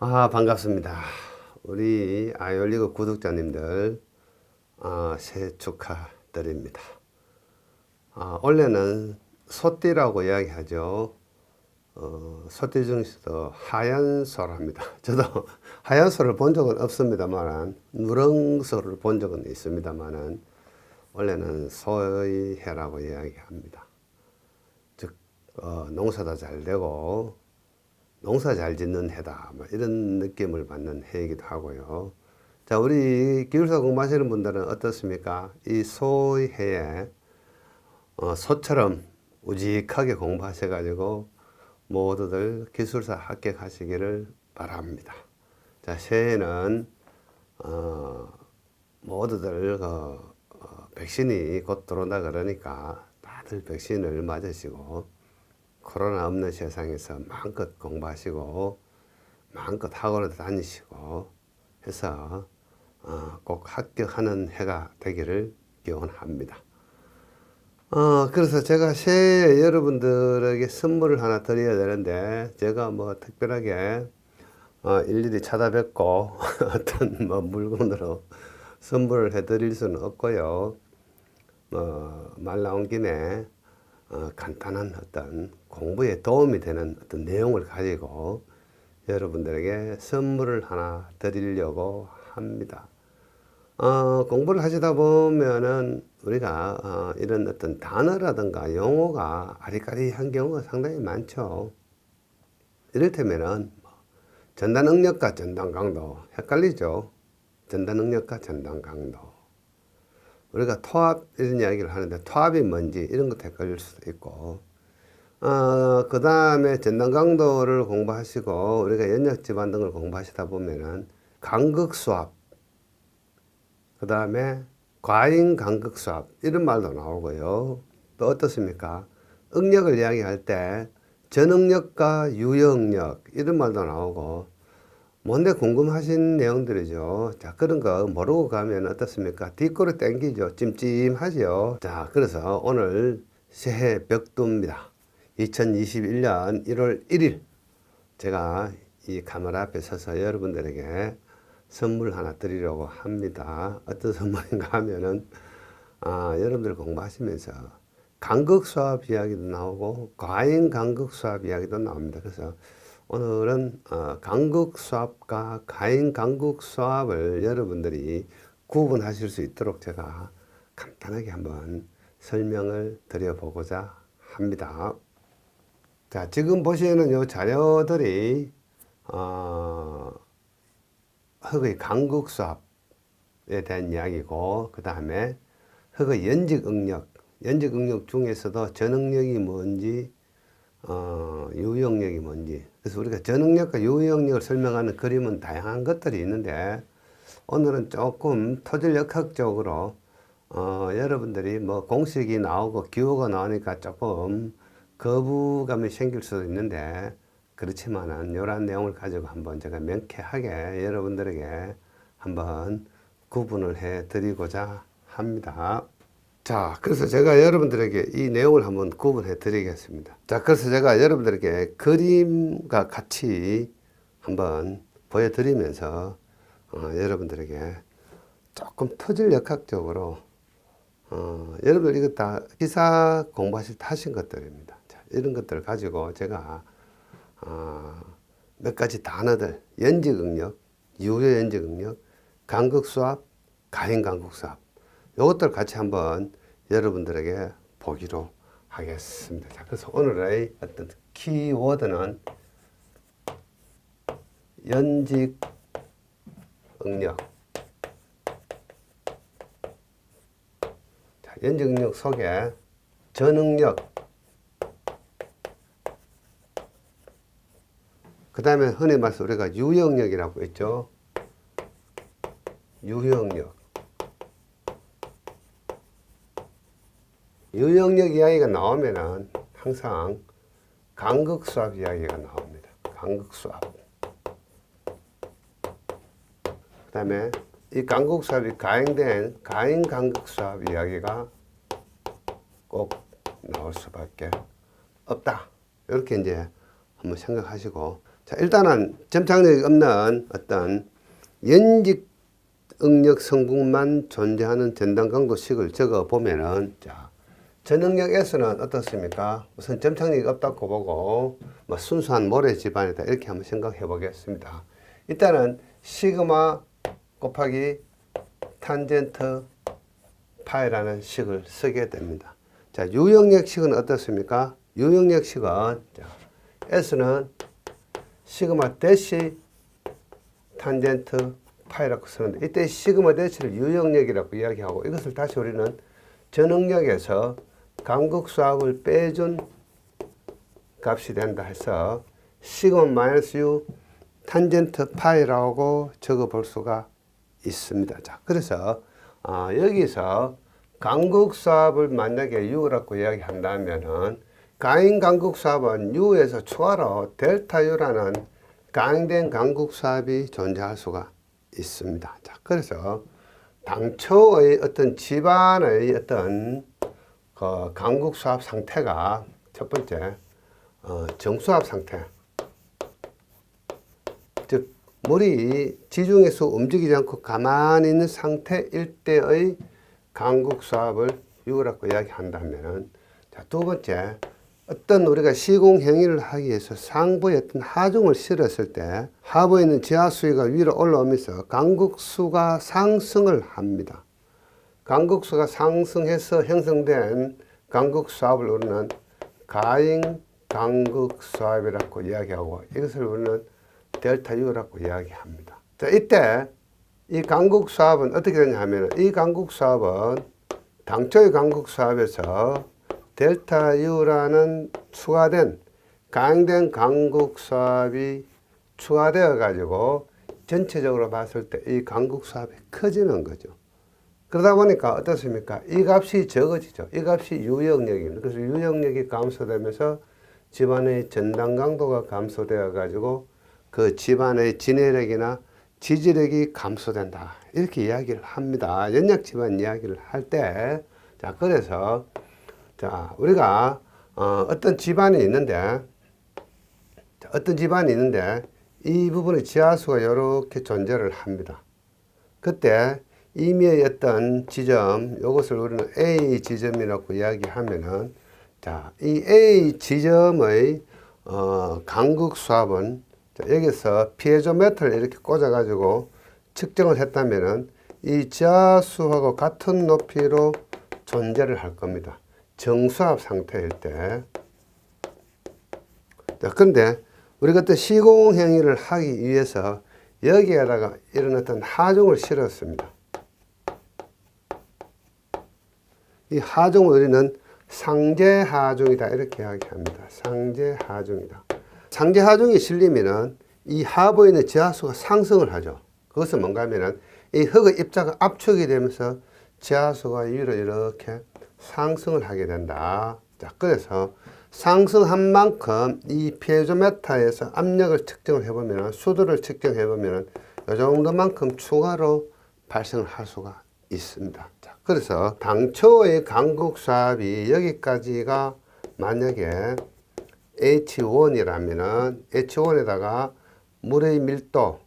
반갑습니다. 우리 아이올리그 구독자님들, 새해 축하드립니다. 원래는 소띠라고 이야기하죠. 소띠 중에서도 하얀 소랍니다. 저도 하얀 소를 본 적은 없습니다만, 누렁소를 본 적은 있습니다만, 원래는 소의 해라고 이야기합니다. 즉, 농사도 잘 되고, 농사 잘 짓는 해다, 이런 느낌을 받는 해이기도 하고요. 자, 우리 기술사 공부하시는 분들은 어떻습니까? 이 소의 해에 소처럼 우직하게 공부하셔가지고 모두들 기술사 합격하시기를 바랍니다. 자, 새해에는 모두들 백신이 곧 들어온다 그러니까 다들 백신을 맞으시고 코로나 없는 세상에서 마음껏 공부하시고 마음껏 학원을 다니시고 해서 꼭 합격하는 해가 되기를 기원합니다. 그래서 제가 새해 여러분들에게 선물을 하나 드려야 되는데 제가 뭐 특별하게 일일이 찾아뵙고 어떤 뭐 물건으로 선물을 해드릴 수는 없고요. 말 나온 김에 간단한 어떤 공부에 도움이 되는 어떤 내용을 가지고 여러분들에게 선물을 하나 드리려고 합니다. 공부를 하시다 보면은 우리가 이런 어떤 단어라든가 용어가 아리까리한 경우가 상당히 많죠. 이를테면은 전단응력과 전단강도 헷갈리죠. 전단응력과 전단강도. 우리가 토합 이런 이야기를 하는데 토합이 뭔지 이런 것도 헷갈릴 수도 있고 그 다음에 전단강도를 공부하시고 우리가 연역집안 등을 공부하시다 보면은 간극수합, 그 다음에 과잉간극수합 이런 말도 나오고요. 또 어떻습니까? 응력을 이야기할 때 전응력과 유형력 이런 말도 나오고 뭔데 궁금하신 내용들이죠. 자, 그런 거 모르고 가면 어떻습니까? 뒷골을 땡기죠. 찜찜하죠. 자, 그래서 오늘 새해 벽두입니다. 2021년 1월 1일 제가 이 카메라 앞에 서서 여러분들에게 선물 하나 드리려고 합니다. 어떤 선물인가 하면은 여러분들 공부하시면서 간극수합 이야기도 나오고 과잉간극수합 이야기도 나옵니다. 그래서 오늘은 간극수합과 과잉간극수합을 여러분들이 구분하실 수 있도록 제가 간단하게 한번 설명을 드려보고자 합니다. 자, 지금 보시는 이 자료들이 흙의 간극수합에 대한 이야기고 그 다음에 흙의 연직응력 중에서도 전응력이 뭔지 유형력이 뭔지. 그래서 우리가 전응력과 유형력을 설명하는 그림은 다양한 것들이 있는데 오늘은 조금 토질역학적으로 여러분들이 뭐 공식이 나오고 기호가 나오니까 조금 거부감이 생길 수도 있는데 그렇지만은 이러한 내용을 가지고 한번 제가 명쾌하게 여러분들에게 한번 구분을 해 드리고자 합니다. 자, 그래서 제가 여러분들에게 이 내용을 한번 구분해 드리겠습니다. 자, 그래서 제가 여러분들에게 그림과 같이 한번 보여드리면서 여러분들에게 조금 토질역학적으로 여러분들 이거 다 기사 공부하실 때 하신 것들입니다. 자, 이런 것들을 가지고 제가 몇 가지 단어들, 연직응력, 유효연직응력, 간극수합, 가행간극수합 이것들 같이 한번 여러분들에게 보기로 하겠습니다. 자, 그래서 오늘의 어떤 키워드는 연직응력. 자, 연직응력 속에 전응력, 그 다음에 흔히 말해서 우리가 유형력이라고 했죠. 유형력. 유형력 이야기가 나오면은 항상 간극수합 이야기가 나옵니다. 간극수합. 그 다음에 이 간극수합이 가행된 가행간극수합 이야기가 꼭 나올 수밖에 없다. 이렇게 이제 한번 생각하시고 자, 일단은 점착력이 없는 어떤 연직 응력 성분만 존재하는 전단 강도식을 적어 보면은, 자, 전응력 S는 어떻습니까? 우선 점착력이 없다고 보고 뭐 순수한 모래 집안이다 이렇게 한번 생각해 보겠습니다. 일단은 시그마 곱하기 탄젠트 파이라는 식을 쓰게 됩니다. 자, 유형력식은 어떻습니까? 유형력식은, 자, S는 시그마 대시 탄젠트 파이라고 쓰는데, 이때 시그마 대시를 유형력이라고 이야기하고, 이것을 다시 우리는 전응력에서 간극수압을 빼준 값이 된다 해서 시그마 마이너스 U 탄젠트 파이라고 적어 볼 수가 있습니다. 자, 그래서 여기서 간극수압을 만약에 U라고 이야기한다면은 가행 간극수압은 U에서 추가로 델타 U라는 가행된 간극수압이 존재할 수가 있습니다. 자, 그래서 당초의 어떤 집안의 어떤 그 간극수압 상태가 첫 번째 정수압 상태, 즉 물이 지중해서 움직이지 않고 가만히 있는 상태일 때의 간극수압을 U라고 이야기한다면, 자, 두 번째 어떤 우리가 시공 행위를 하기 위해서 상부에 어떤 하중을 실었을 때 하부에 있는 지하수위가 위로 올라오면서 간극수가 상승을 합니다. 간극수가 상승해서 형성된 간극수압을 우리는 가행 간극수압이라고 이야기하고, 이것을 우리는 델타 U라고 이야기합니다. 자, 이때 이 간극수압은 어떻게 되냐 하면, 이 간극수압은 당초의 간극수압에서 델타 U라는 추가된 가행된 간극수압이 추가되어 가지고 전체적으로 봤을 때 이 간극수압이 커지는 거죠. 그러다 보니까 어떻습니까? 이 값이 적어지죠. 이 값이 유형력입니다. 그래서 유형력이 감소되면서 집안의 전단 강도가 감소되어 가지고 그 집안의 진해력이나 지지력이 감소된다, 이렇게 이야기를 합니다. 연약 집안 이야기를 할 때. 자, 그래서 자, 우리가 어떤 집안이 있는데 이 부분에 지하수가 이렇게 존재를 합니다. 그때 임의의 어떤 지점, 이것을 우리는 A 지점이라고 이야기하면은, 자, 이 A 지점의 간극수압은, 자, 여기서 피에조메트를 이렇게 꽂아가지고 측정을 했다면은 이 지하수하고 같은 높이로 존재를 할 겁니다. 정수압 상태일 때. 자, 그런데 우리가 또 시공 행위를 하기 위해서 여기에다가 이런 어떤 하중을 실었습니다. 이 하중을 우리는 상제하중이다 이렇게 이야기합니다. 상제하중이다. 상제하중이 실리면은 이 하부에 있는 지하수가 상승을 하죠. 그것은 뭔가 하면은 이 흙의 입자가 압축이 되면서 지하수가 위로 이렇게 상승을 하게 된다. 자, 그래서 상승한 만큼 이 피에조메타에서 압력을 측정을 해보면, 수도를 측정해 보면 이 정도만큼 추가로 발생을 할 수가 있습니다. 자, 그래서 당초의 간극수압이 여기까지가 만약에 H1이라면은 H1에다가 물의 밀도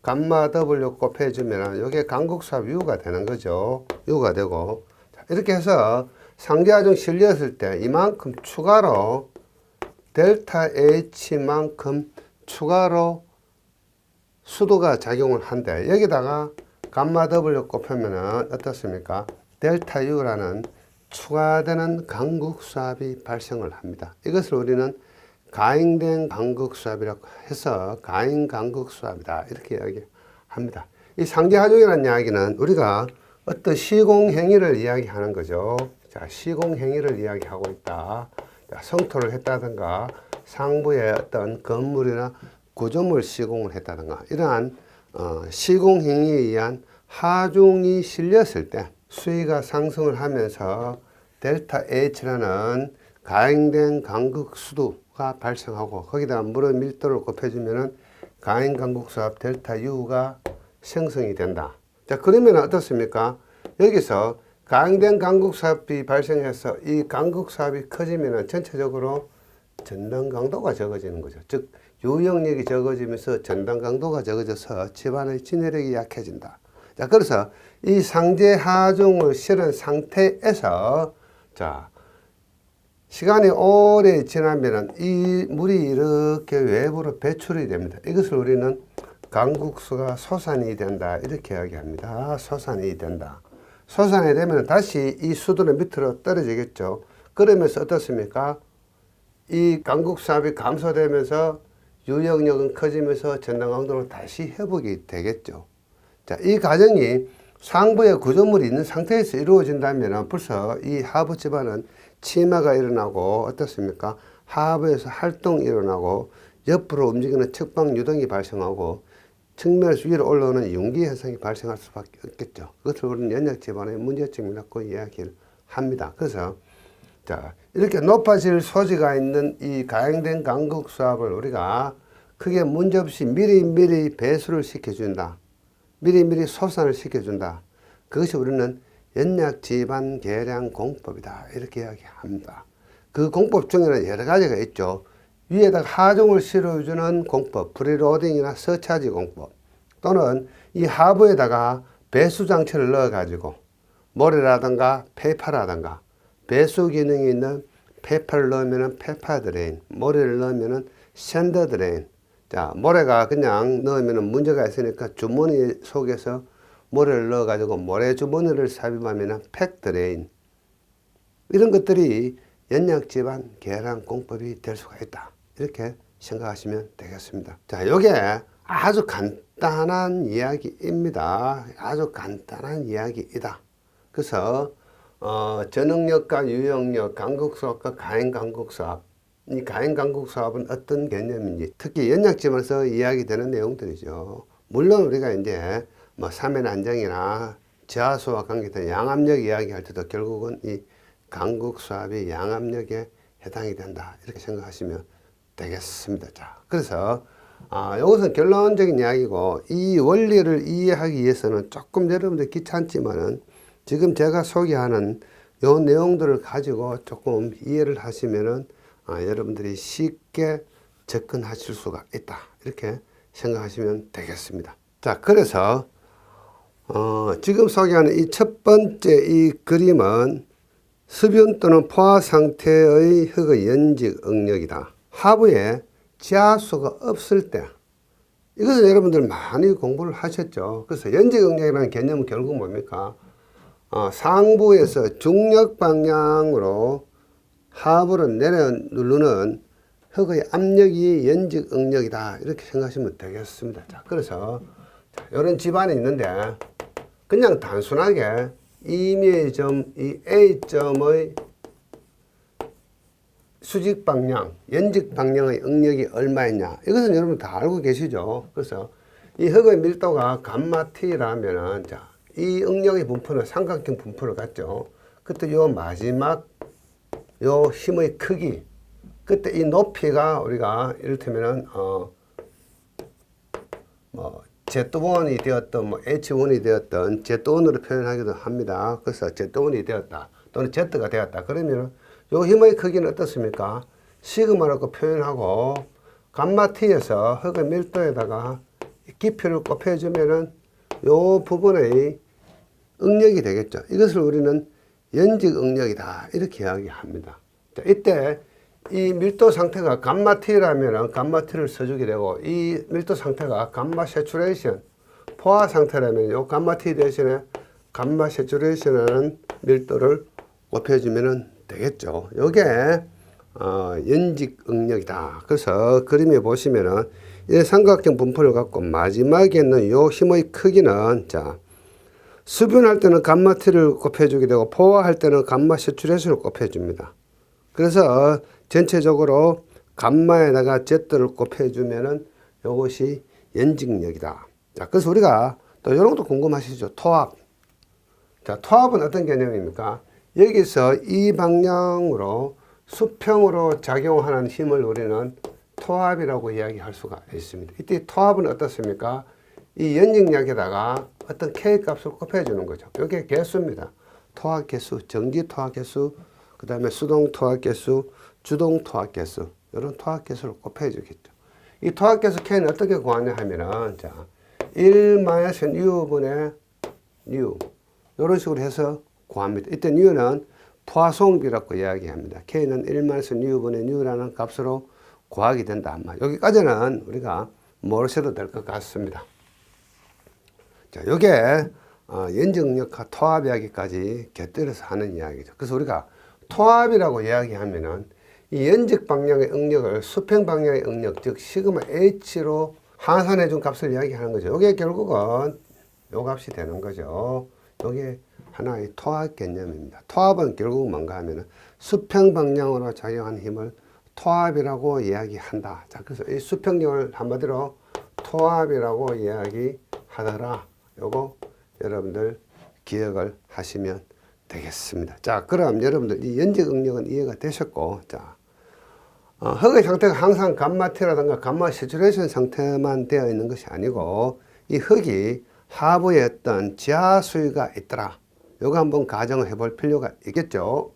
감마 W 곱해주면 이게 간극수압 U가 되는 거죠. U가 되고, 자, 이렇게 해서 상제하중 실렸을 때 이만큼 추가로 델타 H만큼 추가로 수도가 작용을 한데, 여기다가 감마 W 곱하면은 어떻습니까? 델타 U라는 추가되는 간극수압이 발생을 합니다. 이것을 우리는 가행된 간극수압이라고 해서 가행 간극수압이다 이렇게 이야기합니다. 이 상제하중이라는 이야기는 우리가 어떤 시공행위를 이야기하는 거죠. 자, 시공행위를 이야기하고 있다. 자, 성토를 했다든가 상부에 어떤 건물이나 구조물 시공을 했다든가 이러한 시공행위에 의한 하중이 실렸을 때 수위가 상승을 하면서 델타 H라는 가행된 간극수도가 발생하고, 거기다가 물의 밀도를 곱해주면 가행 간극수압 델타 U가 생성이 된다. 자, 그러면 어떻습니까? 여기서 가행된 간극수압이 발생해서 이 간극수압이 커지면 전체적으로 전단 강도가 적어지는 거죠. 즉 요역력이 적어지면서 전달 강도가 적어져서 집안의 진해력이 약해진다. 자, 그래서 이 상제 하중을 실은 상태에서 자, 시간이 오래 지나면은 이 물이 이렇게 외부로 배출이 됩니다. 이것을 우리는 강국수가 솟아내야 된다. 이렇게 이야기합니다. 솟아내야 된다. 솟아내야 되면 다시 이 수도는 밑으로 떨어지겠죠. 그러면서 어떻습니까? 이 강국수압이 감소되면서 유역력은 커지면서 전달 강도는 다시 회복이 되겠죠. 자, 이 과정이 상부에 구조물이 있는 상태에서 이루어진다면 벌써 이 하부 집안은 치마가 일어나고 어떻습니까? 하부에서 활동이 일어나고 옆으로 움직이는 측방 유동이 발생하고 측면에서 위로 올라오는 융기 현상이 발생할 수밖에 없겠죠. 그것을 우리는 연약 집안의 문제점이라고 이야기를 합니다. 그래서 자, 이렇게 높아질 소지가 있는 이 가행된 강국수압을 우리가 크게 문제없이 미리미리 배수를 시켜준다. 미리미리 소산을 시켜준다. 그것이 우리는 연약 집안 계량 공법이다. 이렇게 이야기합니다. 그 공법 중에는 여러 가지가 있죠. 위에다가 하중을 실어주는 공법, 프리로딩이나 서차지 공법, 또는 이 하부에다가 배수 장치를 넣어가지고 모래라든가 페이퍼라든가 배수 기능이 있는 페이퍼를 넣으면 페이퍼 드레인, 모래를 넣으면 샌더 드레인. 자, 모래가 그냥 넣으면 문제가 있으니까 주머니 속에서 모래를 넣어가지고 모래 주머니를 삽입하면 팩 드레인. 이런 것들이 연약 집안 계량 공법이 될 수가 있다. 이렇게 생각하시면 되겠습니다. 자, 요게 아주 간단한 이야기입니다. 아주 간단한 이야기이다. 그래서 전응력과 유역력, 강국수압과 가행강국수압. 이 가행강국수압은 어떤 개념인지, 특히 연약집안에서 이야기되는 내용들이죠. 물론 우리가 이제 뭐 삼연 안정이나 저하수와 관계된 양압력 이야기할 때도 결국은 이 강국수압이 양압력에 해당이 된다. 이렇게 생각하시면 되겠습니다. 자, 그래서 이것은 결론적인 이야기고, 이 원리를 이해하기 위해서는 조금 여러분들 귀찮지만은 지금 제가 소개하는 요 내용들을 가지고 조금 이해를 하시면은 여러분들이 쉽게 접근하실 수가 있다. 이렇게 생각하시면 되겠습니다. 자, 그래서 지금 소개하는 이 첫 번째 이 그림은 수변 또는 포화 상태의 흙의 연직 응력이다. 하부에 지하수가 없을 때, 이것은 여러분들 많이 공부를 하셨죠. 그래서 연직 응력이라는 개념은 결국 뭡니까? 상부에서 중력 방향으로 하부로 내려 누르는 흙의 압력이 연직 응력이다. 이렇게 생각하시면 되겠습니다. 자, 그래서 이런 집안이 있는데 그냥 단순하게 임의의 점, 이 A점의 수직 방향, 연직 방향의 응력이 얼마였냐. 이것은 여러분 다 알고 계시죠. 그래서 이 흙의 밀도가 감마 T라면은, 자, 이 응력의 분포는 삼각형 분포를 갖죠. 그때 요 마지막 요 힘의 크기, 그때 이 높이가 우리가 이를테면은 뭐 Z1이 되었던 뭐 H1이 되었던 Z1으로 표현하기도 합니다. 그래서 Z1이 되었다 또는 Z가 되었다 그러면 요 힘의 크기는 어떻습니까? 시그마라고 표현하고 감마 T에서 흙의 밀도에다가 깊이를 곱해주면은 요 부분의 응력이 되겠죠. 이것을 우리는 연직 응력이다. 이렇게 이야기합니다. 자, 이때 이 밀도 상태가 감마 T라면 감마 T를 써주게 되고, 이 밀도 상태가 감마 세추레이션, 포화 상태라면 요 감마 T 대신에 감마 세추레이션이라는 밀도를 곱해주면 되겠죠. 요게 연직 응력이다. 그래서 그림에 보시면은 이 삼각형 분포를 갖고 마지막에 있는 요 힘의 크기는, 자, 수변할 때는 감마 T를 곱해주게 되고 포화할 때는 감마 세추레이션을 곱해줍니다. 그래서 전체적으로 감마에다가 Z를 곱해주면은 이것이 연직력이다. 자, 그래서 우리가 또 이런 것도 궁금하시죠? 토압. 자, 토압은 어떤 개념입니까? 여기서 이 방향으로 수평으로 작용하는 힘을 우리는 토압이라고 이야기할 수가 있습니다. 이때 토압은 어떻습니까? 이 연직력에다가 어떤 K 값을 곱해주는 거죠. 이게 개수입니다. 토압 개수, 정지 토압 개수, 그 다음에 수동 토압 개수, 주동 토압 개수, 이런 토압 개수를 곱해주겠죠. 이 토합계수 K는 어떻게 구하냐 하면은, 자, 1-U분의 U. 이런 식으로 해서 구합니다. 이때 U는 포화송비라고 이야기합니다. K는 1-U분의 U라는 값으로 구하게 된다. 여기까지는 우리가 모르셔도 될 것 같습니다. 자, 요게 연직응력과 토합 이야기까지 곁들여서 하는 이야기죠. 그래서 우리가 토합이라고 이야기하면은 이 연직 방향의 응력을 수평 방향의 응력, 즉 시그마 H로 환산해 준 값을 이야기하는 거죠. 이게 결국은 요 값이 되는 거죠. 요게 하나의 토합 개념입니다. 토합은 결국 뭔가 하면은 수평 방향으로 작용하는 힘을 토합이라고 이야기한다. 자, 그래서 이 수평력을 한마디로 토합이라고 이야기하더라. 요거 여러분들 기억을 하시면 되겠습니다. 자, 그럼 여러분들 이 연직 응력은 이해가 되셨고, 자, 흙의 상태가 항상 감마티라든가 감마 세츄레이션 상태만 되어 있는 것이 아니고 이 흙이 하부에 어떤 지하 수위가 있더라. 요거 한번 가정을 해볼 필요가 있겠죠.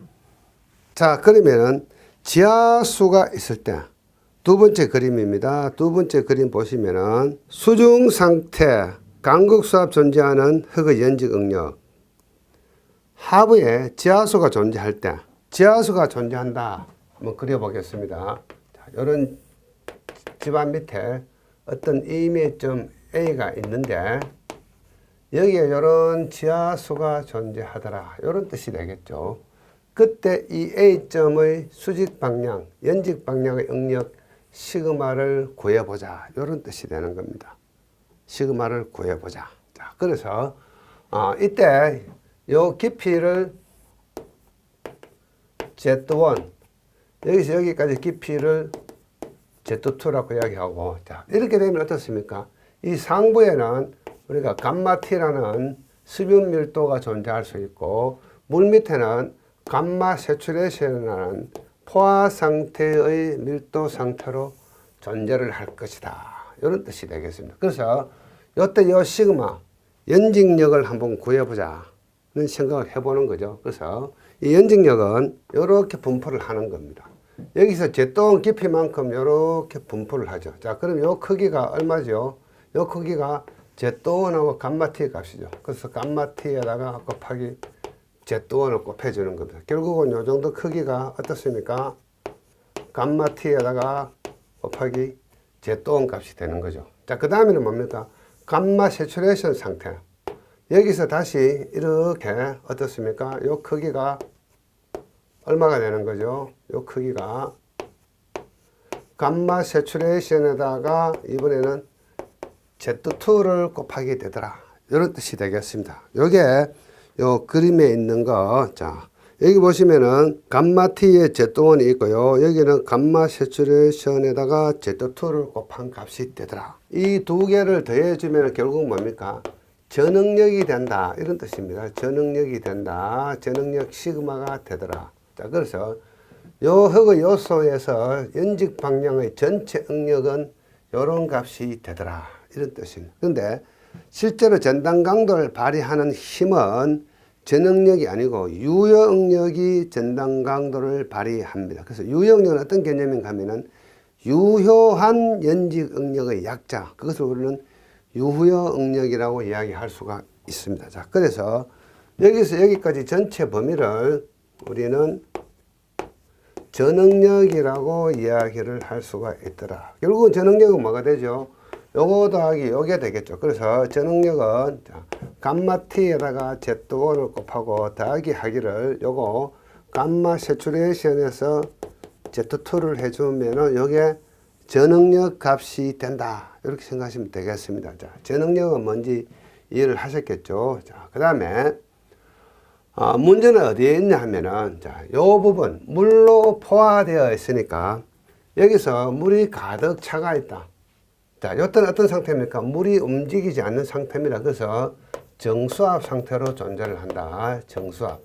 자, 그러면은 지하수가 있을 때 두 번째 그림입니다. 두 번째 그림 보시면은 수중 상태 강극수압 존재하는 흙의 연직 응력, 하부에 지하수가 존재할 때, 지하수가 존재한다. 한번 그려보겠습니다. 자, 이런 집안 밑에 어떤 임의점 A가 있는데 여기에 이런 지하수가 존재하더라. 이런 뜻이 되겠죠. 그때 이 A점의 수직 방향, 연직 방향의 응력 시그마를 구해보자. 이런 뜻이 되는 겁니다. 시그마를 구해보자. 자, 그래서 이때 요 깊이를 Z1, 여기서 여기까지 깊이를 Z2라고 이야기하고, 자, 이렇게 되면 어떻습니까? 이 상부에는 우리가 감마 T라는 수분 밀도가 존재할 수 있고, 물 밑에는 감마 세츄레이션이라는 포화 상태의 밀도 상태로 존재를 할 것이다. 이런 뜻이 되겠습니다. 그래서 이때 이 시그마 연직력을 한번 구해보자는 생각을 해보는 거죠. 그래서 이 연직력은 이렇게 분포를 하는 겁니다. 여기서 제동 깊이만큼 이렇게 분포를 하죠. 자, 그럼 이 크기가 얼마죠? 이 크기가 Z1하고 감마 T 값이죠. 그래서 감마 T에다가 곱하기 Z1을 곱해주는 겁니다. 결국은 이 정도 크기가 어떻습니까? 감마 T에다가 곱하기 Z1 값이 되는 거죠. 자, 그 다음에는 뭡니까? 감마 세츄레이션 상태. 여기서 다시 이렇게 어떻습니까? 이 크기가 얼마가 되는 거죠? 이 크기가 감마 세츄레이션에다가 이번에는 Z2를 곱하게 되더라. 이런 뜻이 되겠습니다. 요게 요 그림에 있는 거, 자, 여기 보시면은 감마 T에 Z1이 있고요. 여기는 감마 세츄레이션에다가 Z2를 곱한 값이 되더라. 이 두 개를 더해주면 결국 뭡니까? 전응력이 된다. 이런 뜻입니다. 전응력이 된다. 전응력 시그마가 되더라. 자, 그래서 요 흙의 요소에서 연직 방향의 전체 응력은 요런 값이 되더라. 이런 뜻입니다. 그런데 실제로 전당 강도를 발휘하는 힘은 전응력이 아니고 유효응력이 전당 강도를 발휘합니다. 그래서 유효응력은 어떤 개념인가 하면은 유효한 연직 응력의 약자, 그것을 우리는 유효응력이라고 이야기할 수가 있습니다. 자, 그래서 여기서 여기까지 전체 범위를 우리는 전응력이라고 이야기를 할 수가 있더라. 결국은 전응력은 뭐가 되죠? 요거 더하기 요게 되겠죠. 그래서 전응력은 감마 T에다가 Z1을 곱하고 더하기 하기를 요거 감마 세츄레이션에서 Z2를 해주면은 요게 전응력 값이 된다. 이렇게 생각하시면 되겠습니다. 자, 전응력은 뭔지 이해를 하셨겠죠. 자, 그 다음에 문제는 어디에 있냐 하면은, 자, 요 부분, 물로 포화되어 있으니까 여기서 물이 가득 차가 있다. 자, 이때는 어떤 상태입니까? 물이 움직이지 않는 상태입니다. 그래서 정수압 상태로 존재를 한다. 정수압.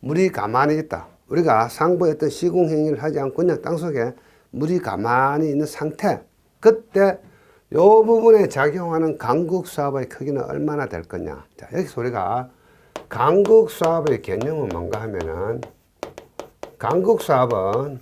물이 가만히 있다. 우리가 상부에 어떤 시공행위를 하지 않고 그냥 땅속에 물이 가만히 있는 상태. 그때 이 부분에 작용하는 강국수압의 크기는 얼마나 될 거냐. 자, 여기서 우리가 강국수압의 개념은 뭔가 하면은, 강국수압은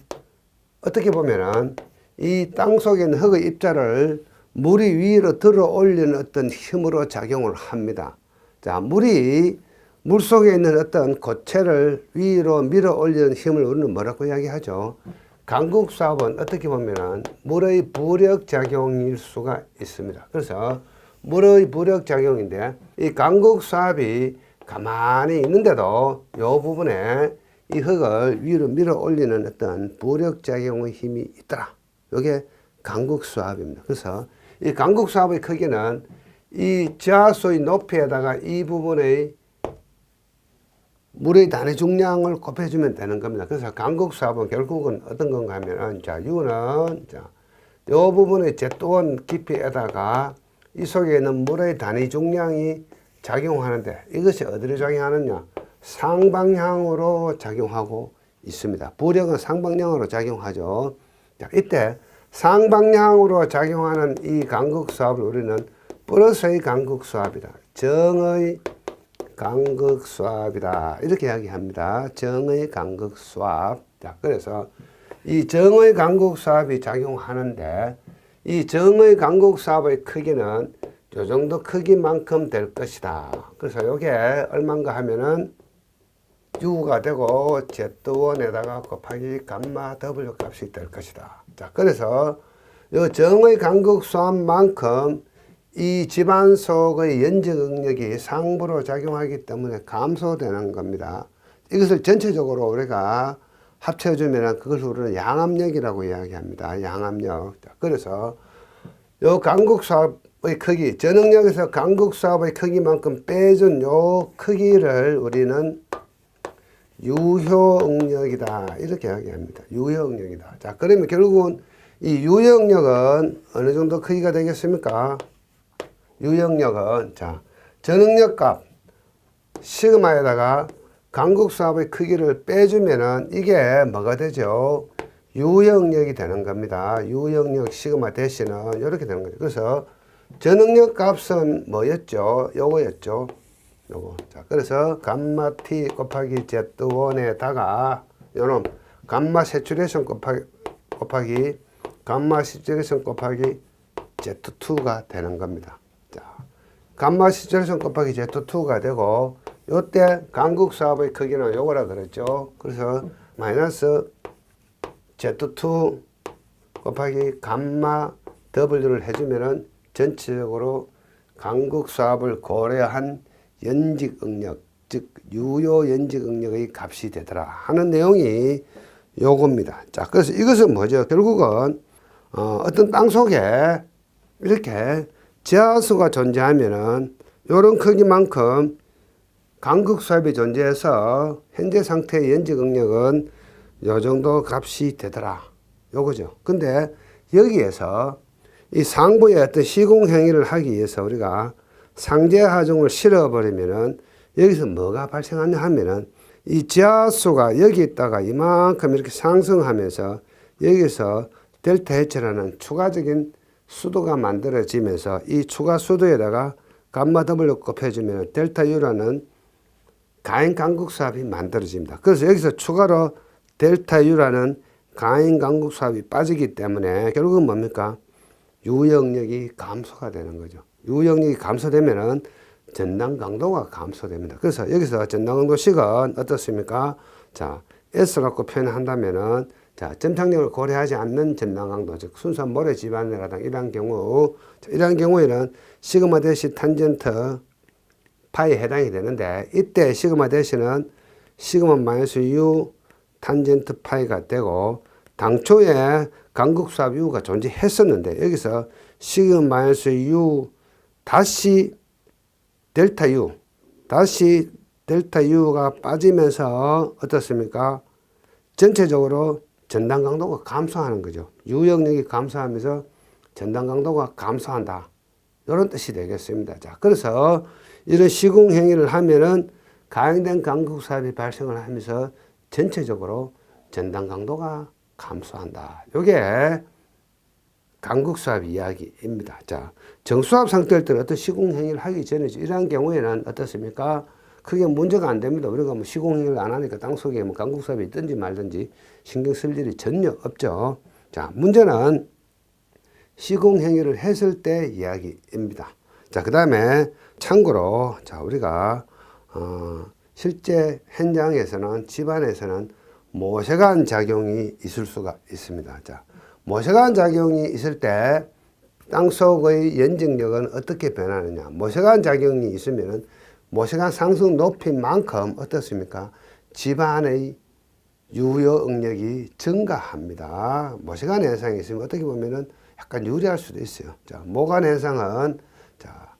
어떻게 보면은 이 땅속에 있는 흙의 입자를 물이 위로 들어 올리는 어떤 힘으로 작용을 합니다. 자, 물이 물속에 있는 어떤 고체를 위로 밀어 올리는 힘을 우리는 뭐라고 이야기하죠? 강국수압은 어떻게 보면은 물의 부력작용일 수가 있습니다. 그래서 물의 부력작용인데 이 강국수압이 가만히 있는데도 이 부분에 이 흙을 위로 밀어 올리는 어떤 부력작용의 힘이 있더라. 이게 강국수압입니다. 그래서 이 강국수압의 크기는 이 지하수의 높이에다가 이 부분의 물의 단위 중량을 곱해주면 되는 겁니다. 그래서 강국수압은 결국은 어떤 건가 하면은, 자, U는, 자, 요 부분의 제또원 깊이에다가 이 속에 있는 물의 단위 중량이 작용하는데, 이것이 어디로 작용하느냐? 상방향으로 작용하고 있습니다. 부력은 상방향으로 작용하죠. 자, 이때 상방향으로 작용하는 이 강국수압을 우리는 플러스의 강국수압이다. 정의 강극수압이다. 이렇게 이야기합니다. 정의 강극수압. 자, 그래서 이 정의 강극수압이 작용하는데 이 정의 강극수압의 크기는 이 정도 크기만큼 될 것이다. 그래서 이게 얼마인가 하면은 U가 되고 Z1에다가 곱하기 감마 W 값이 될 것이다. 자, 그래서 이 정의 강극수압만큼 이 집안 속의 연적 응력이 상부로 작용하기 때문에 감소되는 겁니다. 이것을 전체적으로 우리가 합쳐주면 그것을 우리는 양압력이라고 이야기합니다. 양압력. 자, 그래서 요 강국수압의 크기, 전응력에서 강국수압의 크기만큼 빼준 요 크기를 우리는 유효응력이다. 이렇게 이야기합니다. 유효응력이다. 자, 그러면 결국은 이 유효응력은 어느 정도 크기가 되겠습니까? 유효응력은, 자, 전응력 값 시그마에다가 강국수압의 크기를 빼주면은 이게 뭐가 되죠? 유효응력이 되는 겁니다. 유효응력 시그마 대신은 이렇게 되는 거죠. 그래서 전응력 값은 뭐였죠? 요거였죠. 요거. 자, 그래서 감마 T 곱하기 Z1에다가 요놈 감마 세츄레이션 곱하기 감마 시츄레이션 곱하기 Z2가 되는 겁니다. 자, 감마 시츄레이션 곱하기 Z2가 되고 요때 강국수압의 크기는 요거라 그랬죠. 그래서 마이너스 Z2 곱하기 감마 W를 해주면은 전체적으로 강국수압을 고려한 연직응력, 즉 유효 연직응력의 값이 되더라 하는 내용이 요겁니다. 자, 그래서 이것은 뭐죠? 결국은 어떤 땅 속에 이렇게 지하수가 존재하면은 요런 크기만큼 강극수압이 존재해서 현재 상태의 연직응력은 요 정도 값이 되더라. 요거죠. 근데 여기에서 이 상부의 어떤 시공행위를 하기 위해서 우리가 상제하중을 실어버리면은 여기서 뭐가 발생하냐 하면은 이 지하수가 여기 있다가 이만큼 이렇게 상승하면서 여기서 델타 H라는 추가적인 수도가 만들어지면서 이 추가 수도에다가 감마 W 곱해주면 델타 U라는 가행 강극수압이 만들어집니다. 그래서 여기서 추가로 델타 U라는 가행 강극수압이 빠지기 때문에 결국은 뭡니까? 유역력이 감소가 되는 거죠. 유역력이 감소되면은 전당 강도가 감소됩니다. 그래서 여기서 전당 강도식은 어떻습니까? 자, S라고 표현한다면은 자, 점착력을 고려하지 않는 전당 강도, 즉 순수한 모래 집안이라든가 이러한 경우, 이러한 경우에는 시그마 대시 탄젠트 파이에 해당이 되는데 이때 시그마 대시는 시그마 마이너스 U 탄젠트 파이가 되고 당초에 강극수압 U가 존재했었는데 여기서 시그마 마이너스 U 다시 델타 U 다시 델타 U가 빠지면서 어떻습니까? 전체적으로 전당 강도가 감소하는 거죠. 유역력이 감소하면서 전당 강도가 감소한다. 이런 뜻이 되겠습니다. 자, 그래서 이런 시공 행위를 하면은 가행된 강극수압이 발생을 하면서 전체적으로 전당 강도가 감소한다. 이게 강극수압 이야기입니다. 자, 정수압 상태일 때는 어떤 시공 행위를 하기 전에 이러한 경우에는 어떻습니까? 크게 문제가 안 됩니다. 우리가 뭐 시공 행위를 안 하니까 땅속에 뭐 강극수압이 있든지 말든지 신경 쓸 일이 전혀 없죠. 자, 문제는 시공행위를 했을 때 이야기입니다. 자, 그 다음에 참고로 자, 우리가 실제 현장에서는 집안에서는 모세관 작용이 있을 수가 있습니다. 자, 모세관 작용이 있을 때 땅속의 연증력은 어떻게 변하느냐. 모세관 작용이 있으면 모세관 상승 높이만큼 어떻습니까? 집안의 유효 응력이 증가합니다. 모세관 현상이 있으면 어떻게 보면은 약간 유리할 수도 있어요. 자, 모관 현상은 자,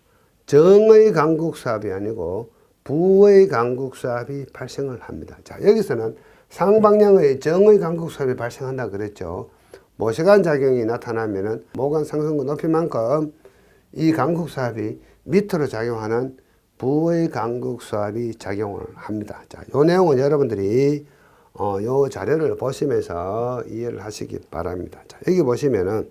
정의 강국수압이 아니고 부의 강국수압이 발생을 합니다. 자, 여기서는 상방향의 정의 강국수압이 발생한다 그랬죠. 모세관 작용이 나타나면은 모관 상승구 높이만큼 이 강국수압이 밑으로 작용하는 부의 강국수압이 작용을 합니다. 자, 요 내용은 여러분들이 요 자료를 보시면서 이해를 하시기 바랍니다. 자, 여기 보시면은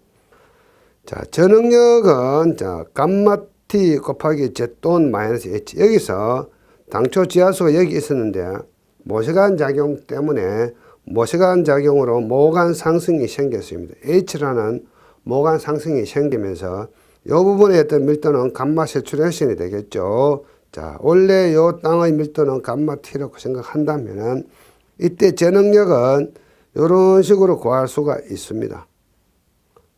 자, 전응력은 자, 감마 T 곱하기 Z 돈 마이너스 H. 여기서 당초 지하수가 여기 있었는데 모세관 작용 때문에 모세관 작용으로 모관 상승이 생겼습니다. H라는 모관 상승이 생기면서 이 부분에 어떤 밀도는 감마 세츄레이션이 되겠죠. 자, 원래 요 땅의 밀도는 감마 T라고 생각한다면은 이때 전응력은 이런 식으로 구할 수가 있습니다.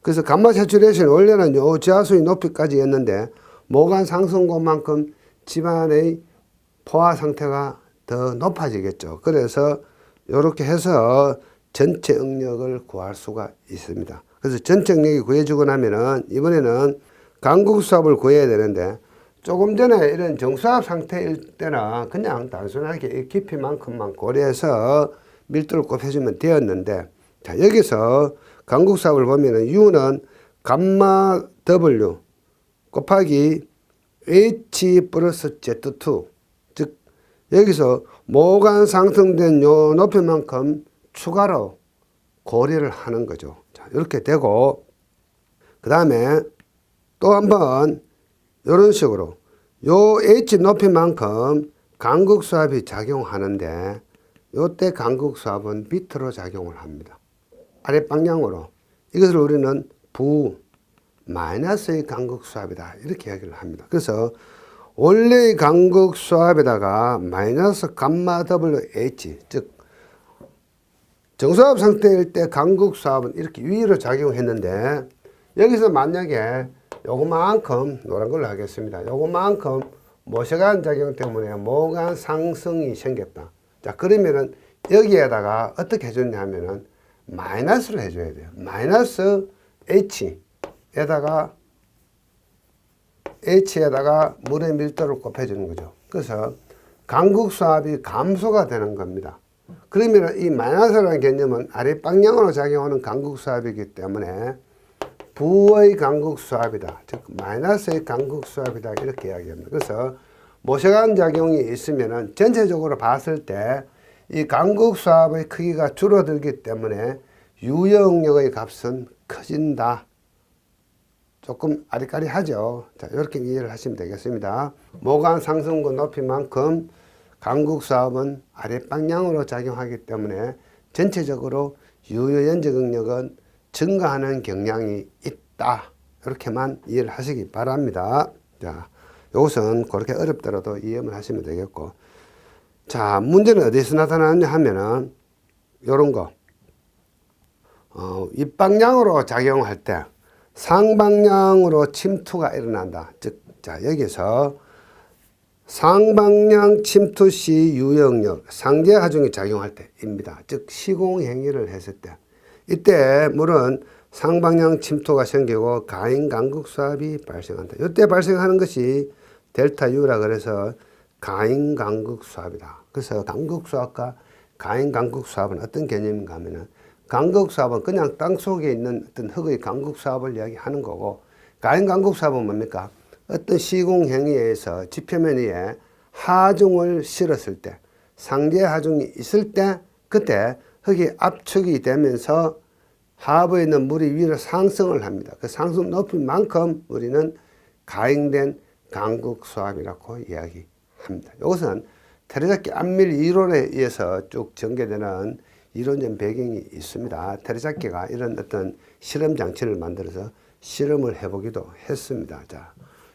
그래서 감마 세츄레이션 원래는 요 지하수의 높이까지였는데 모관 상승고만큼 집안의 포화 상태가 더 높아지겠죠. 그래서 이렇게 해서 전체 응력을 구할 수가 있습니다. 그래서 전체 응력이 구해주고 나면은 이번에는 강국수압을 구해야 되는데 조금 전에 이런 정수압 상태일 때는 그냥 단순하게 깊이만큼만 고려해서 밀도를 곱해주면 되었는데 자, 여기서 강국수압을 보면은 U는 감마 W 곱하기 H 플러스 Z2 즉 여기서 모관 상승된 요 높이만큼 추가로 고려를 하는 거죠. 자, 이렇게 되고 그 다음에 또 한번 이런 식으로 요 H 높이만큼 강국수압이 작용하는데 요때 강국수압은 밑으로 작용을 합니다. 아래 방향으로. 이것을 우리는 부 마이너스의 강국수압이다 이렇게 이야기를 합니다. 그래서 원래의 강국수압에다가 마이너스 감마 WH 즉 정수압 상태일 때 강국수압은 이렇게 위로 작용했는데 여기서 만약에 요거만큼 노란 걸로 하겠습니다. 요거만큼 모세관 작용 때문에 모관 상승이 생겼다. 자, 그러면은 여기에다가 어떻게 해줬냐 하면은 마이너스를 해줘야 돼요. 마이너스 H에다가 물의 밀도를 곱해주는 거죠. 그래서 강국수압이 감소가 되는 겁니다. 그러면 이 마이너스라는 개념은 아래 방향으로 작용하는 강국수압이기 때문에 부의 강국수압이다. 즉 마이너스의 강국수압이다 이렇게 이야기합니다. 그래서 모세관 작용이 있으면은 전체적으로 봤을 때 이 강국수압의 크기가 줄어들기 때문에 유효응력의 값은 커진다. 조금 아리까리하죠. 자, 이렇게 이해를 하시면 되겠습니다. 모관 상승구 높이만큼 강국수압은 아래 방향으로 작용하기 때문에 전체적으로 유효 연적 응력은 증가하는 경향이 있다. 이렇게만 이해를 하시기 바랍니다. 자, 이것은 그렇게 어렵더라도 이해만 하시면 되겠고. 자, 문제는 어디서 나타나느냐 하면은 요런 거. 윗방향으로 작용할 때 상방향으로 침투가 일어난다. 즉, 자, 여기서 상방향 침투 시 유효응력, 상제 하중이 작용할 때입니다. 즉, 시공행위를 했을 때. 이때 물은 상방향 침투가 생기고 가인 강국수압이 발생한다. 이때 발생하는 것이 델타 U라 그래서 가인 강국수압이다. 그래서 강국수압과 가인 강국수압은 어떤 개념인가 하면은 강국수압은 그냥 땅 속에 있는 어떤 흙의 강국수압을 이야기하는 거고 가인 강국수압은 뭡니까? 어떤 시공행위에서 지표면 위에 하중을 실었을 때 상제 하중이 있을 때 그때 흙이 압축이 되면서 하부에 있는 물이 위로 상승을 합니다. 그 상승 높이만큼 우리는 가행된 강국수압이라고 이야기합니다. 이것은 테레자키 안밀 이론에 의해서 쭉 전개되는 이론적 배경이 있습니다. 테레자키가 이런 어떤 실험 장치를 만들어서 실험을 해보기도 했습니다. 자,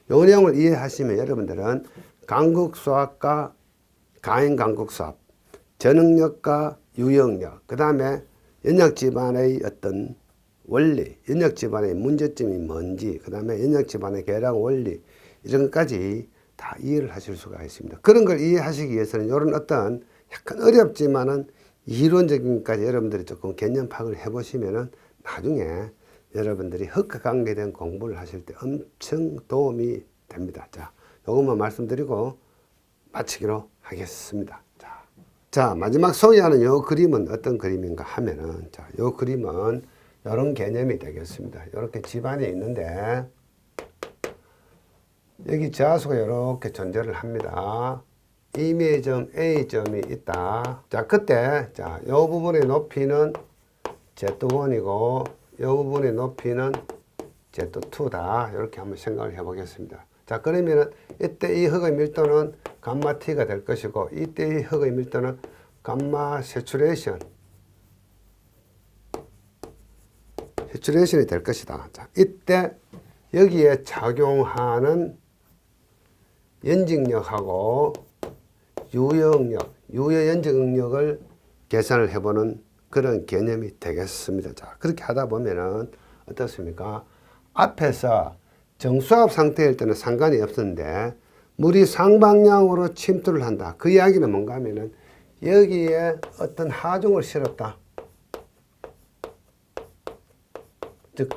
요 내용을 이해하시면 여러분들은 간극수압과 가행간극수압, 저능력과 유형력, 그 다음에 연약지반의 어떤 원리, 연약지반의 문제점이 뭔지, 그 다음에 연약지반의 계량 원리, 이런 것까지 다 이해를 하실 수가 있습니다. 그런 걸 이해하시기 위해서는 이런 어떤 약간 어렵지만은 이론적인 것까지 여러분들이 조금 개념 파악을 해보시면은 나중에 여러분들이 흙과 관계된 공부를 하실 때 엄청 도움이 됩니다. 자, 요것만 말씀드리고 마치기로 하겠습니다. 자, 마지막 소개하는 요 그림은 어떤 그림인가 하면은, 자, 요 그림은 이런 개념이 되겠습니다. 이렇게 집안이 있는데, 여기 저하수가 이렇게 존재를 합니다. 임의점 A점이 있다. 자, 그때, 자, 요 부분의 높이는 Z1이고, 요 부분의 높이는 Z2다. 이렇게 한번 생각을 해 보겠습니다. 자, 그러면은 이때 이 흙의 밀도는 감마 T가 될 것이고, 이때 이 흙의 밀도는 감마 세츄레이션이 될 것이다. 자, 이때 여기에 작용하는 연직력하고 유형력, 유효연직력을 계산을 해보는 그런 개념이 되겠습니다. 자, 그렇게 하다 보면은 어떻습니까? 앞에서 정수압 상태일 때는 상관이 없었는데 물이 쌍방향으로 침투를 한다. 그 이야기는 뭔가 하면은 여기에 어떤 하중을 실었다. 즉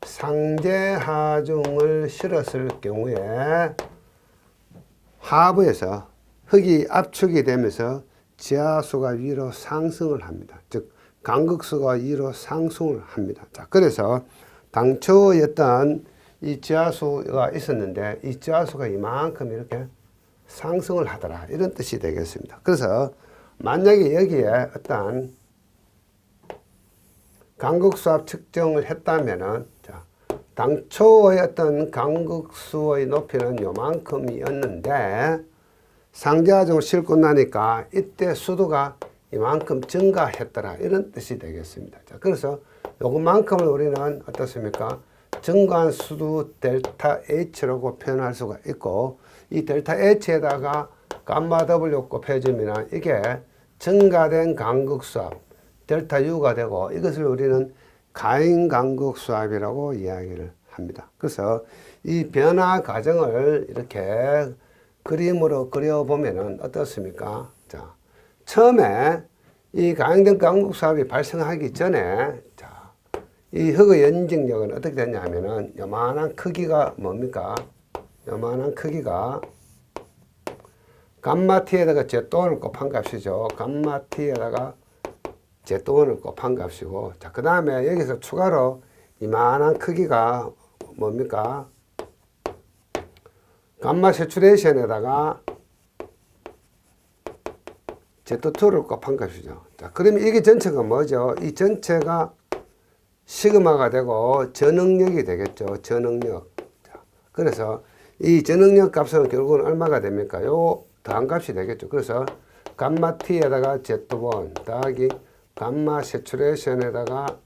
상제 하중을 실었을 경우에 하부에서 흙이 압축이 되면서 지하수가 위로 상승을 합니다. 즉 간극수가 위로 상승을 합니다. 자, 그래서 당초였던 이 지하수가 있었는데 이 지하수가 이만큼 이렇게 상승을 하더라, 이런 뜻이 되겠습니다. 그래서 만약에 여기에 어떤 간극수압 측정을 했다면은, 자, 당초의 어떤 간극수의 높이는 요만큼이었는데 상제하중을 싣고 나니까 이때 수도가 이만큼 증가했더라, 이런 뜻이 되겠습니다. 자, 그래서 요것만큼을 우리는 어떻습니까? 증가한 수도 델타 H라고 표현할 수가 있고, 이 델타 H에다가 감마 W 곱해주면 이게 증가된 간극수압 델타 U가 되고, 이것을 우리는 가행간극수압이라고 이야기를 합니다. 그래서 이 변화 과정을 이렇게 그림으로 그려보면은 어떻습니까? 자, 처음에 이 가행된 간극수압이 발생하기 전에, 자, 이 흙의 연직력은 어떻게 되냐면은 요만한 크기가 뭡니까? 요만한 크기가 감마 T에다가 Z1을 곱한 값이죠. 감마 T에다가 Z1을 곱한 값이고, 자, 그 다음에 여기서 추가로 이만한 크기가 뭡니까? 감마 세츄레이션에다가 Z2를 곱한 값이죠. 자, 그러면 이게 전체가 뭐죠? 이 전체가 시그마가 되고 저능력이 되겠죠. 저능력. 자, 그래서 이 저능력 값은 결국은 얼마가 됩니까? 요 더한 값이 되겠죠. 그래서 감마 T에다가 Z1 더하기 감마 세츄레이션에다가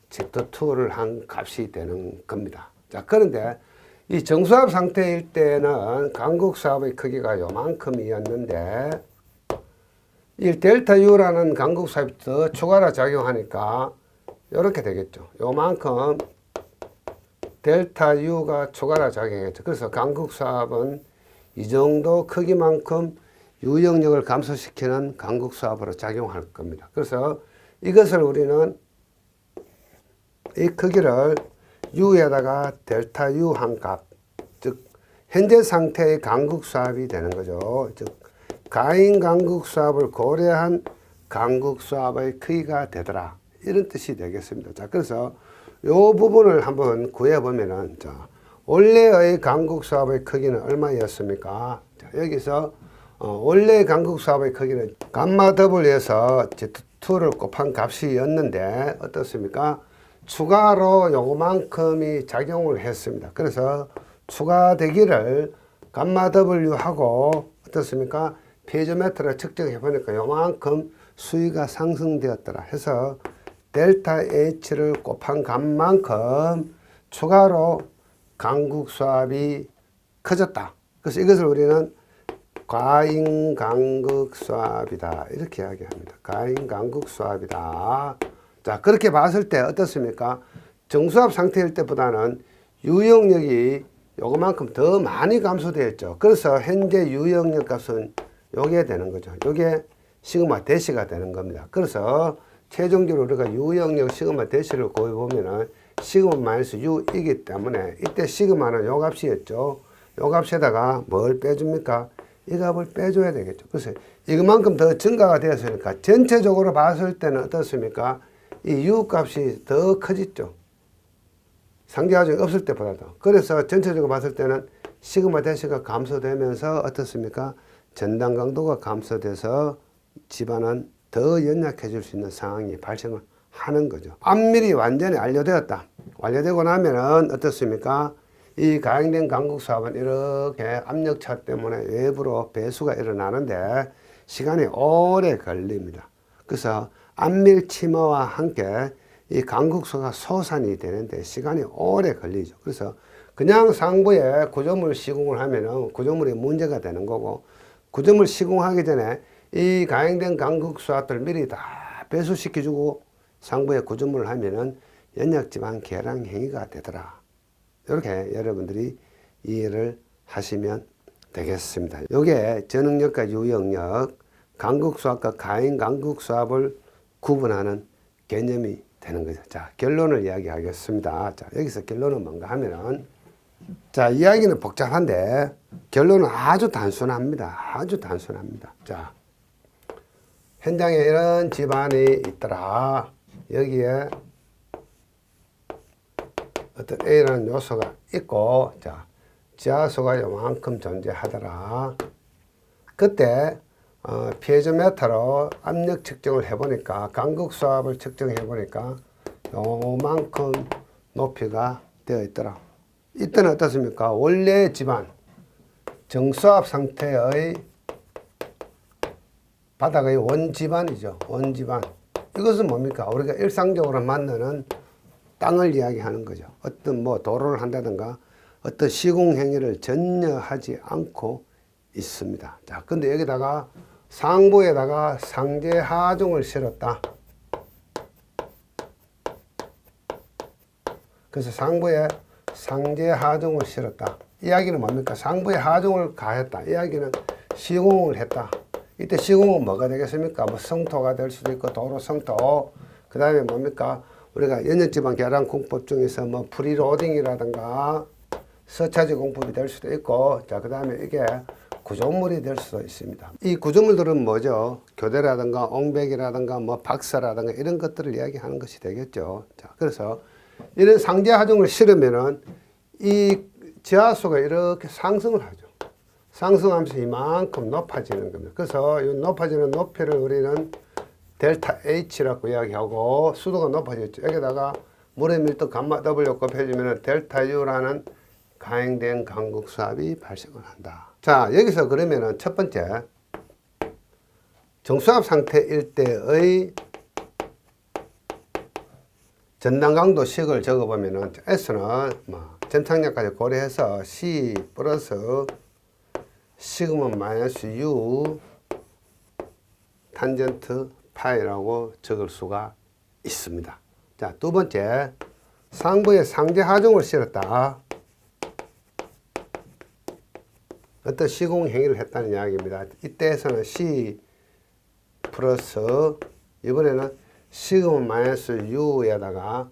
Z2를 한 값이 되는 겁니다. 자, 그런데 이 정수압 상태일 때는 간극수압의 크기가 요만큼이었는데 이 델타 U라는 간극수압이 더 추가로 작용하니까 이렇게 되겠죠. 요만큼 델타 U가 추가로 작용했죠. 그래서 간극수압은 이 정도 크기만큼 유형력을 감소시키는 간극수압으로 작용할 겁니다. 그래서 이것을 우리는 이 크기를 U에다가 델타 U 한 값, 즉 현재 상태의 간극수압이 되는 거죠. 즉 가행 간극수압을 고려한 간극수압의 크기가 되더라, 이런 뜻이 되겠습니다. 자, 그래서 이 부분을 한번 구해보면은, 자, 원래의 간극수압의 크기는 얼마였습니까? 자, 여기서 원래의 간극수압의 크기는 감마 W에서 Z2를 곱한 값이었는데 어떻습니까? 추가로 요만큼이 작용을 했습니다. 그래서 추가되기를 감마 W하고 어떻습니까? 피조메트를 측정해 보니까 요만큼 수위가 상승되었더라 해서 델타 H를 곱한 값만큼 추가로 강국 수압이 커졌다. 그래서 이것을 우리는 과잉강극 수압이다 이렇게 이야기합니다. 과잉강극 수압이다. 자, 그렇게 봤을 때 어떻습니까? 정수압 상태일 때보다는 유역력이 요거만큼 더 많이 감소되었죠. 그래서 현재 유역력 값은 요게 되는 거죠. 요게 시그마 대시가 되는 겁니다. 그래서 최종적으로 우리가 유역력 시그마 대시를 구해보면은 시그마 마이너스 U이기 때문에 이때 시그마는 요 값이었죠. 요 값에다가 뭘 빼줍니까? 이 값을 빼줘야 되겠죠. 그래서 이것만큼 더 증가가 되었으니까 전체적으로 봤을 때는 어떻습니까? 이 U 값이 더 커졌죠. 상대 하중이 없을 때보다도. 그래서 전체적으로 봤을 때는 시그마 대시가 감소되면서 어떻습니까? 전단 강도가 감소돼서 집안은 더 연약해질 수 있는 상황이 발생을 하는 거죠. 압밀이 완전히 완료되었다. 완료되고 나면은 어떻습니까? 이 가행된 강국 수압은 이렇게 압력차 때문에 외부로 배수가 일어나는데 시간이 오래 걸립니다. 그래서 압밀 침어와 함께 이 강국수가 소산이 되는데 시간이 오래 걸리죠. 그래서 그냥 상부에 구조물 시공을 하면은 구조물이 문제가 되는 거고, 구조물 시공하기 전에 이 가행된 강국수압을 미리 다 배수시켜주고 상부에 구조물을 하면은 연약지방 계량 행위가 되더라. 이렇게 여러분들이 이해를 하시면 되겠습니다. 이게 전응력과 유역력, 강국수압과 가행강국수압을 구분하는 개념이 되는 거죠. 자, 결론을 이야기하겠습니다. 자, 여기서 결론은 뭔가 하면은, 자, 이야기는 복잡한데 결론은 아주 단순합니다. 아주 단순합니다. 자, 현장에 이런 집안이 있더라. 여기에 어떤 A라는 요소가 있고, 자, 지하수가 요만큼 존재하더라. 그때 피에조메터로 압력 측정을 해보니까, 강극수압을 측정해 보니까 요만큼 높이가 되어 있더라. 이때는 어떻습니까? 원래 집안, 정수압 상태의 바닥의 원집안이죠. 원집안. 이것은 뭡니까? 우리가 일상적으로 만나는 땅을 이야기하는 거죠. 어떤 뭐 도로를 한다든가 어떤 시공 행위를 전혀 하지 않고 있습니다. 자, 근데 여기다가 상부에다가 상제 하중을 실었다. 그래서 상부에 상제 하중을 실었다. 이야기는 뭡니까? 상부에 하중을 가했다. 이야기는 시공을 했다. 이때 시공은 뭐가 되겠습니까? 뭐 성토가 될 수도 있고 도로 성토. 그 다음에 뭡니까? 우리가 연역지방 계량 공법 중에서 뭐 프리로딩이라든가 서차지 공법이 될 수도 있고, 자, 그 다음에 이게 구조물이 될 수도 있습니다. 이 구조물들은 뭐죠? 교대라든가 옹백이라든가 뭐 박사라든가 이런 것들을 이야기하는 것이 되겠죠. 자, 그래서 이런 상제 하중을 실으면은 이 지하수가 이렇게 상승을 하죠. 상승하면서 이만큼 높아지는 겁니다. 그래서 이 높아지는 높이를 우리는 델타 H라고 이야기하고, 수도가 높아졌죠. 여기다가 물의 밀도 감마 W 곱해주면 델타 U라는 가행된 강국 수압이 발생을 한다. 자, 여기서 그러면은 첫 번째, 정수압 상태일 때의 전단 강도 식을 적어보면은 S는 뭐 전착력까지 고려해서 C 플러스 시그마 마이너스 U 탄젠트 파이라고 적을 수가 있습니다. 자, 두 번째, 상부에 상제 하중을 실었다. 어떤 시공 행위를 했다는 이야기입니다. 이때에서는 C 플러스, 이번에는 시그마 마이너스 U에다가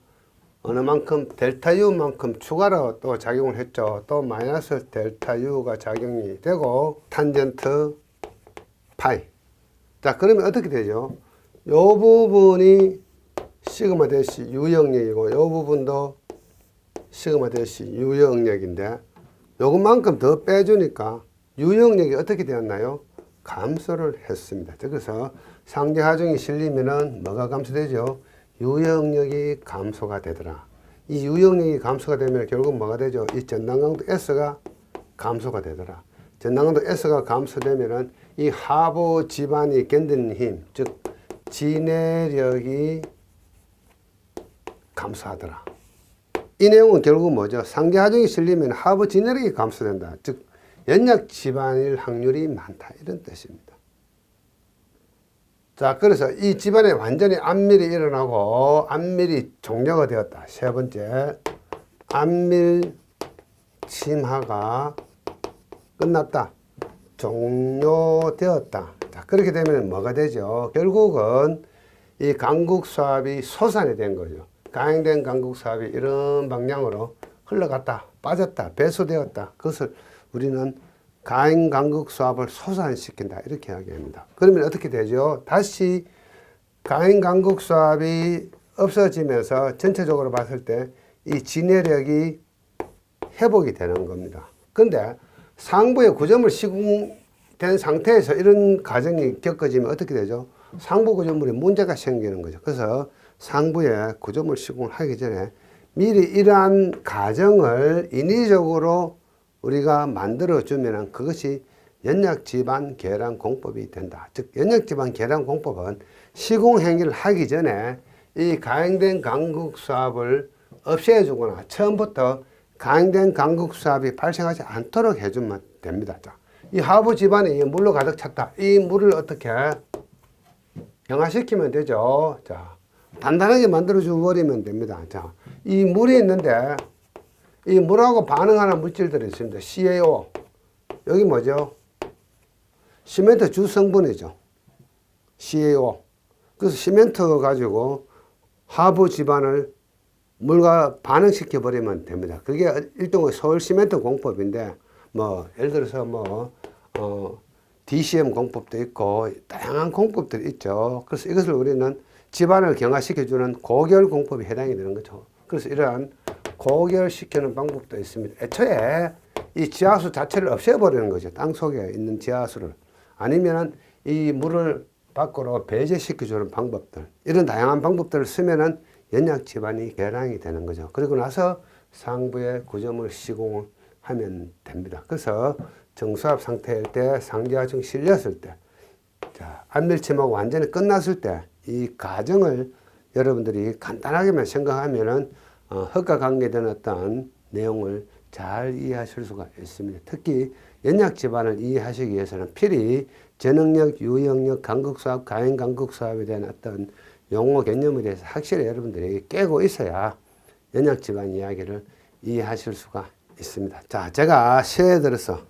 어느 만큼 델타 U만큼 추가로 또 작용을 했죠. 또 마이너스 델타 U가 작용이 되고 탄젠트 파이. 자, 그러면 어떻게 되죠? 요 부분이 시그마 대시 유역력이고 요 부분도 시그마 대시 유역력인데 요것만큼 더 빼주니까 유역력이 어떻게 되었나요? 감소를 했습니다. 그래서 상제 하중이 실리면은 뭐가 감소되죠? 유역력이 감소가 되더라. 이 유역력이 감소가 되면 결국 뭐가 되죠? 이 전단 강도 S가 감소가 되더라. 전단 강도 S가 감소되면은 이 하부 지반이 견디는 힘, 즉 지내력이 감소하더라. 이 내용은 결국 뭐죠? 상계 하중이 실리면 하부 지내력이 감소된다. 즉 연약 집안일 확률이 많다. 이런 뜻입니다. 자, 그래서 이 집안에 완전히 안밀이 일어나고 안밀이 종료가 되었다. 세 번째, 안밀 침하가 끝났다. 종료되었다. 자, 그렇게 되면 뭐가 되죠? 결국은 이 강국수압이 소산이 된 거죠. 가행된 강국수압이 이런 방향으로 흘러갔다, 빠졌다, 배수되었다. 그것을 우리는 가행 강국수압을 소산시킨다. 이렇게 이야기합니다. 그러면 어떻게 되죠? 다시 가행 강국수압이 없어지면서 전체적으로 봤을 때 이 지내력이 회복이 되는 겁니다. 근데 상부의 구조물 시공된 상태에서 이런 과정이 겪어지면 어떻게 되죠? 상부 구조물에 문제가 생기는 거죠. 그래서 상부의 구조물 시공을 하기 전에 미리 이러한 과정을 인위적으로 우리가 만들어주면 그것이 연약지반 계량 공법이 된다. 즉 연약지반 계량 공법은 시공행위를 하기 전에 이 가행된 강국수압을 없애주거나 처음부터 가행된 강국수압이 발생하지 않도록 해주면 됩니다. 자, 이 하부 지반이 물로 가득 찼다. 이 물을 어떻게 경화시키면 되죠. 자, 단단하게 만들어줘 버리면 됩니다. 자, 이 물이 있는데 이 물하고 반응하는 물질들이 있습니다. CaO. 여기 뭐죠? 시멘트 주 성분이죠. CaO. 그래서 시멘트 가지고 하부 지반을 물과 반응시켜 버리면 됩니다. 그게 일종의 서울 시멘트 공법인데, 뭐, 예를 들어서 DCM 공법도 있고, 다양한 공법들이 있죠. 그래서 이것을 우리는 지반을 경화시켜주는 고결 공법이 해당이 되는 거죠. 그래서 이러한 고결시키는 방법도 있습니다. 애초에 이 지하수 자체를 없애버리는 거죠. 땅 속에 있는 지하수를. 아니면은 이 물을 밖으로 배제시켜주는 방법들. 이런 다양한 방법들을 쓰면은 연약 지반이 개량이 되는 거죠. 그리고 나서 상부의 구조물 시공을 하면 됩니다. 그래서 정수압 상태일 때, 상계하중 실렸을 때, 자, 안밀침하고 완전히 끝났을 때, 이 과정을 여러분들이 간단하게만 생각하면은 흙과 관계된 어떤 내용을 잘 이해하실 수가 있습니다. 특히 연약 지반을 이해하시기 위해서는 필히 저능력, 유영력, 간극수압, 가행간극수압에 대한 어떤 용어 개념에 대해서 확실히 여러분들이 깨고 있어야 연약 지반 이야기를 이해하실 수가 있습니다. 자, 제가 새해 들어서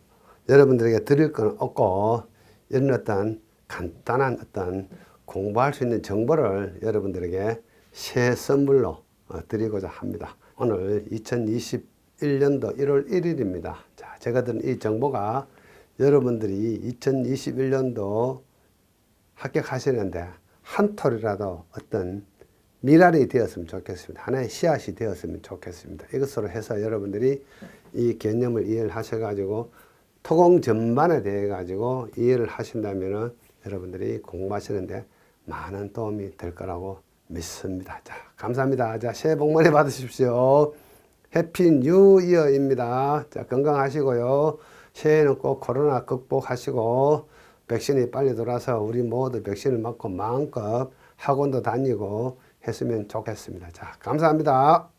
여러분들에게 드릴 건 없고 이런 어떤 간단한 어떤 공부할 수 있는 정보를 여러분들에게 새해 선물로 드리고자 합니다. 오늘 2021년도 1월 1일입니다. 자, 제가 드린 이 정보가 여러분들이 2021년도 합격하시는데 한 톨이라도 어떤 미랄이 되었으면 좋겠습니다. 하나의 씨앗이 되었으면 좋겠습니다. 이것으로 해서 여러분들이 이 개념을 이해를 하셔가지고 토공 전반에 대해 가지고 이해를 하신다면은 여러분들이 공부하시는데 많은 도움이 될 거라고 믿습니다. 자, 감사합니다. 자, 새해 복 많이 받으십시오. 해피 뉴 이어입니다. 자, 건강하시고요. 새해에는 꼭 코로나 극복하시고 백신이 빨리 돌아서 우리 모두 백신을 맞고 마음껏 학원도 다니고 했으면 좋겠습니다. 자, 감사합니다.